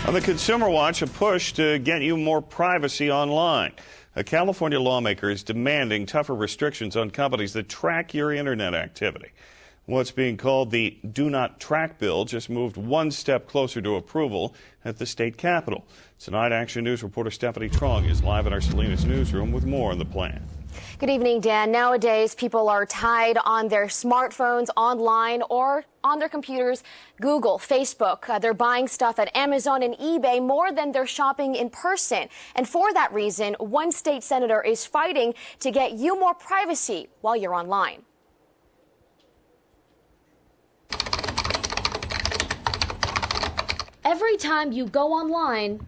On the Consumer Watch, a push to get you more privacy online. A California lawmaker is demanding tougher restrictions on companies that track your internet activity. What's being called the Do Not Track bill just moved one step closer to approval at the state capitol. Tonight, Action News reporter Stephanie Trong is live in our Salinas newsroom with more on the plan. Good evening, Dan. Nowadays, people are tied on their smartphones, online, or on their computers. Google, Facebook, they're buying stuff at Amazon and eBay more than they're shopping in person. And for that reason, one state senator is fighting to get you more privacy while you're online. Every time you go online,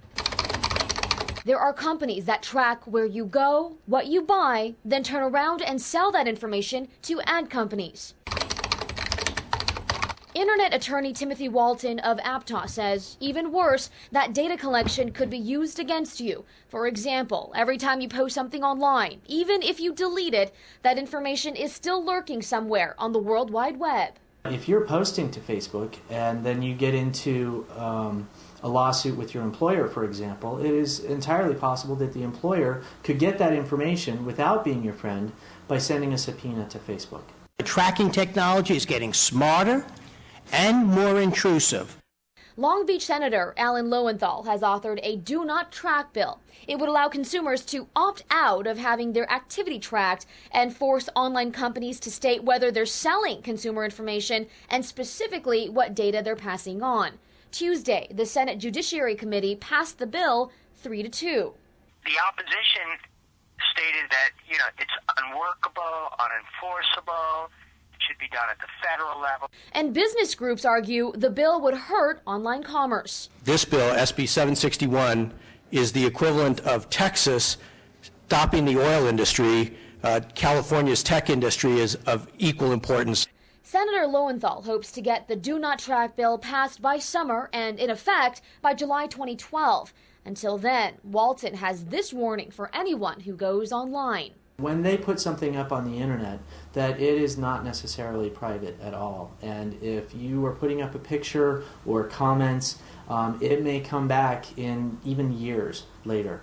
there are companies that track where you go, what you buy, then turn around and sell that information to ad companies. Internet attorney Timothy Walton of Aptos says, even worse, that data collection could be used against you. For example, every time you post something online, even if you delete it, that information is still lurking somewhere on the World Wide Web. If you're posting to Facebook and then you get into a lawsuit with your employer, for example, it is entirely possible that the employer could get that information without being your friend by sending a subpoena to Facebook. The tracking technology is getting smarter and more intrusive. Long Beach Senator Alan Lowenthal has authored a Do Not Track bill. It would allow consumers to opt out of having their activity tracked and force online companies to state whether they're selling consumer information and specifically what data they're passing on. Tuesday, the Senate Judiciary Committee passed the bill 3-2. The opposition stated that, it's unworkable, unenforceable. Should be done at the federal level. And business groups argue the bill would hurt online commerce. This bill, SB 761, is the equivalent of Texas stopping the oil industry. California's tech industry is of equal importance. Senator Lowenthal hopes to get the Do Not Track bill passed by summer and in effect by July 2012. Until then, Walton has this warning for anyone who goes online. When they put something up on the internet, that it is not necessarily private at all. And if you are putting up a picture or comments, it may come back in even years later.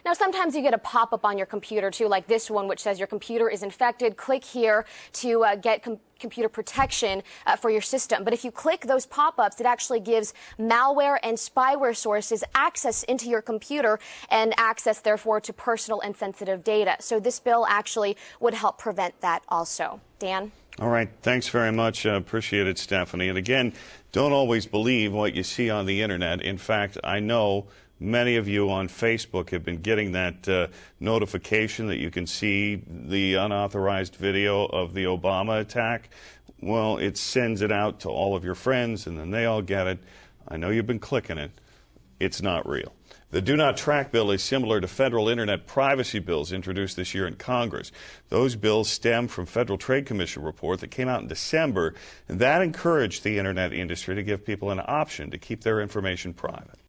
Now, sometimes you get a pop-up on your computer, too, like this one, which says your computer is infected. Click here to get computer protection for your system. But if you click those pop-ups, it actually gives malware and spyware sources access into your computer and access, therefore, to personal and sensitive data. So this bill actually would help prevent that also. Dan? All right. Thanks very much. Appreciate it, Stephanie. And again, don't always believe what you see on the Internet. In fact, I know many of you on Facebook have been getting that notification that you can see the unauthorized video of the Obama attack. Well, it sends it out to all of your friends, and then they all get it. I know you've been clicking it. It's not real. The Do Not Track bill is similar to federal internet privacy bills introduced this year in Congress. Those bills stem from Federal Trade Commission report that came out in December, and that encouraged the internet industry to give people an option to keep their information private.